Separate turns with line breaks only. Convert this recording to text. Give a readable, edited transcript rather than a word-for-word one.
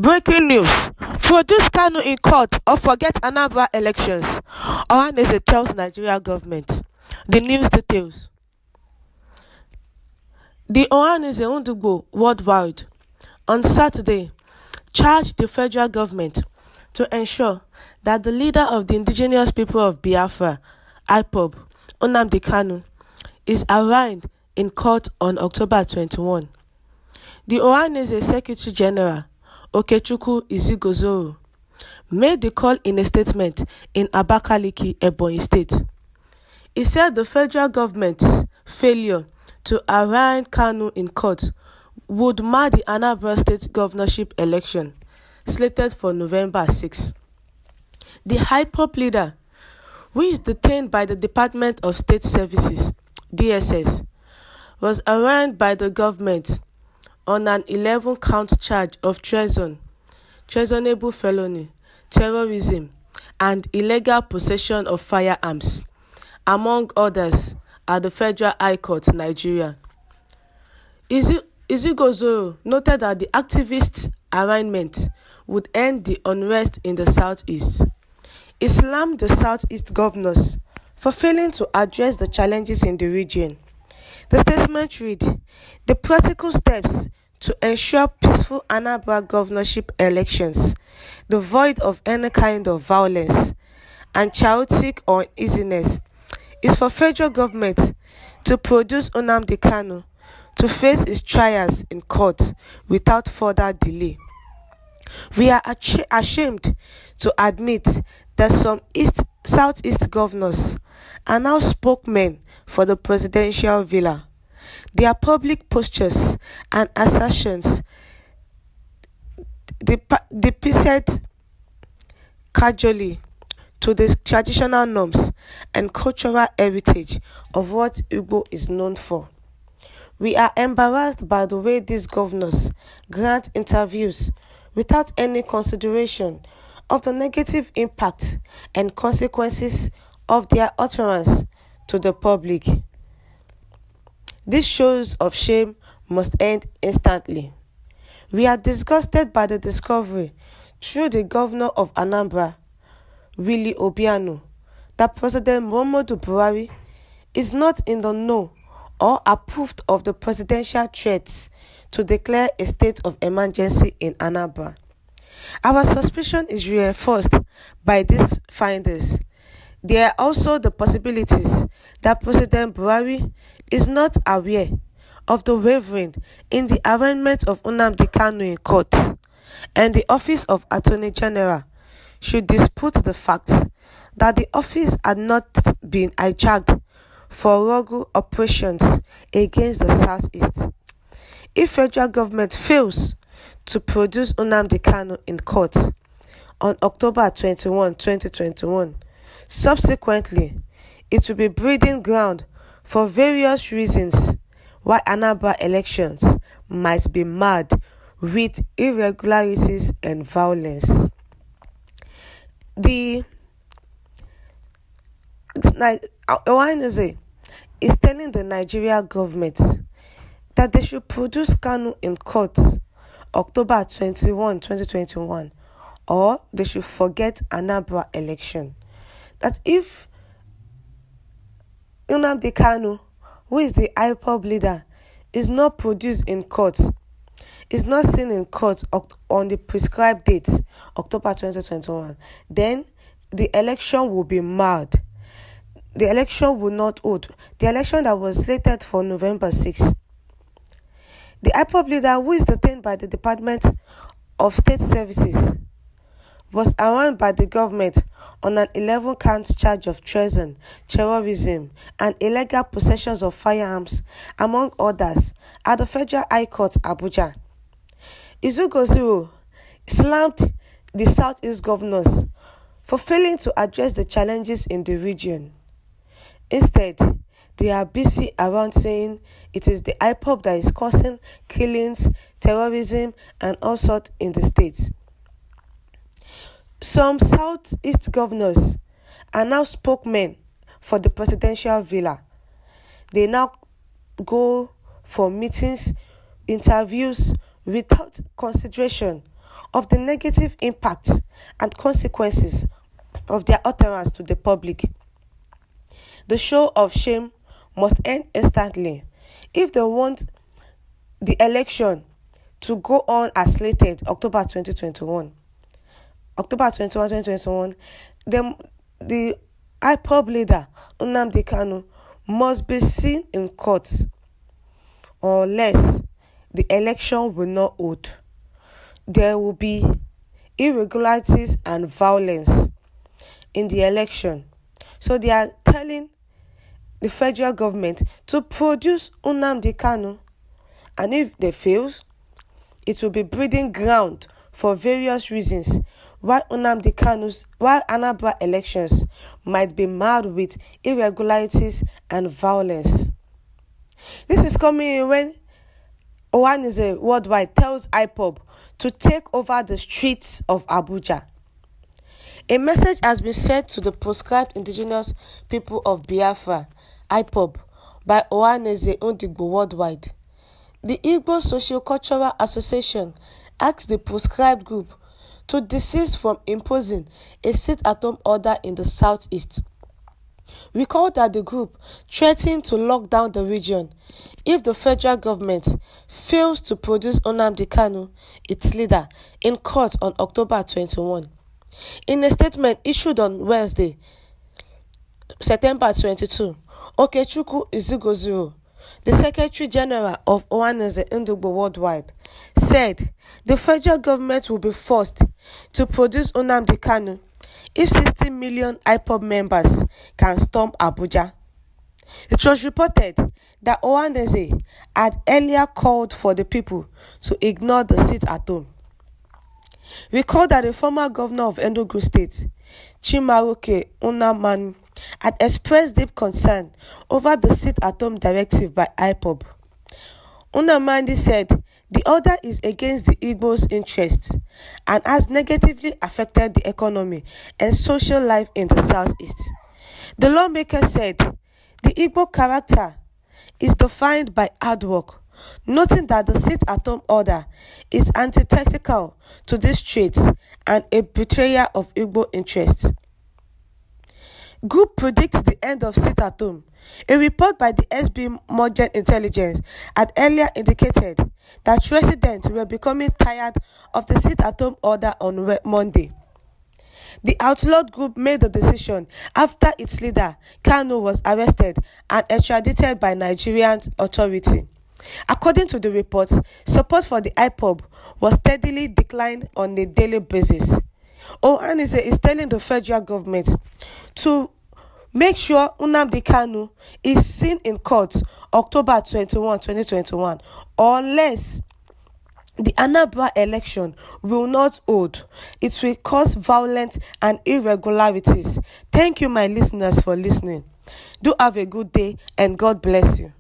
Breaking news: produce Kanu in court or forget Anambra elections, Ohaeneze tells Nigeria government. The news details. The Ohaeneze Ndigbo worldwide on Saturday charged the federal government to ensure that the leader of the indigenous people of Biafra, IPOB, Ñnamdi Kanu, is arraigned in court on October 21. The Ohaeneze Secretary General, Okechukwu Izigozoro, made the call in a statement in Abakaliki, Ebonyi State. He said the federal government's failure to arraign Kanu in court would mar the Anambra state governorship election, slated for November 6. The IPOB leader, who is detained by the Department of State Services, DSS, was arraigned by the government on an 11-count charge of treason, treasonable felony, terrorism, and illegal possession of firearms, among others, at the Federal High Court, Nigeria. Izigozoro noted that the activists' arraignment would end the unrest in the southeast. He slammed the southeast governors for failing to address the challenges in the region. The statement read, "The practical steps to ensure peaceful Anambra governorship elections, devoid of any kind of violence and chaotic uneasiness, is for federal government to produce Ñnamdi Kanu to face his trials in court without further delay. We are ashamed to admit that some Southeast governors are now spokesmen for the presidential villa. Their public postures and assertions depict casually to the traditional norms and cultural heritage of what Igbo is known for. We are embarrassed by the way these governors grant interviews without any consideration of the negative impact and consequences of their utterance to the public. These shows of shame must end instantly. We are disgusted by the discovery through the governor of Anambra, Willie Obiano, that President Muhammadu Buhari is not in the know or approved of the presidential threats to declare a state of emergency in Anambra. Our suspicion is reinforced by these findings. There are also the possibilities that President Buhari is not aware of the wavering in the arraignment of Ñnamdi Kanu in court, and the Office of Attorney General should dispute the fact that the office had not been hijacked for rogue operations against the Southeast. If federal government fails to produce Ñnamdi Kanu in court on October 21, 2021, subsequently, it will be breeding ground for various reasons why Anambra elections might be marred with irregularities and violence. The Ohaeneze is telling the Nigeria government that they should produce Kanu in court October 21, 2021, or they should forget Anambra election. That if Ñnamdi Kanu, who is the IPOB leader, is not produced in court, is not seen in court on the prescribed date, October 2021, then the election will be marred. The election will not hold. The election that was slated for November 6. The IPOB leader, who is detained by the Department of State Services, was arraigned by the government on an 11-count charge of treason, terrorism, and illegal possessions of firearms, among others, at the Federal High Court, Abuja. Izigozoro slammed the Southeast governors for failing to address the challenges in the region. Instead, they are busy around saying it is the IPOB that is causing killings, terrorism, and all sorts in the state. Some Southeast governors are now spokesmen for the presidential villa. They now go for meetings, interviews without consideration of the negative impacts and consequences of their utterance to the public. The show of shame must end instantly if they want the election to go on as slated October 2021. October 21, 2021, the IPOB leader, Ñnamdi Kanu, must be seen in court, or less the election will not hold. There will be irregularities and violence in the election. So they are telling the federal government to produce Ñnamdi Kanu, and if they fail, it will be breeding ground for various reasons why Anambra elections might be marred with irregularities and violence. This is coming in when Ohaeneze worldwide tells IPOB to take over the streets of Abuja. A message has been sent to the proscribed indigenous people of Biafra, IPOB, by Ohaeneze worldwide. The Igbo Socio-Cultural Association asked the proscribed group to desist from imposing a sit-at-home order in the southeast. Recall that the group threatened to lock down the region if the federal government fails to produce Ñnamdi Kanu, its leader, in court on October 21. In a statement issued on Wednesday, September 22, Okechukwu Izugozuru, the Secretary General of Ohaeneze worldwide, said the federal government will be forced to produce Ñnamdi Kanu if 60 million IPOB members can storm Abuja. It was reported that Ohaeneze had earlier called for the people to ignore the sit-at-home. Recall that the former governor of Enugu State, Chimaroke Ñnamdi, had expressed deep concern over the sit-at-home directive by IPOB. Ñnamdi said the order is against the Igbo's interests and has negatively affected the economy and social life in the southeast. The lawmaker said the Igbo character is defined by hard work, noting that the sit-at-home order is antithetical to these traits and a betrayal of Igbo interests. Group predicts the end of sit-at-home. A report by the SB Modern Intelligence had earlier indicated that residents were becoming tired of the sit-at-home order on Monday. The outlawed group made the decision after its leader, Kanu, was arrested and extradited by Nigerian authorities. According to the report, support for the IPOB was steadily declined on a daily basis. Ohaeneze is telling the federal government to make sure Ñnamdi Kanu is seen in court October 21, 2021, unless the Anambra election will not hold. It will cause violence and irregularities. Thank you, my listeners, for listening. Do have a good day and God bless you.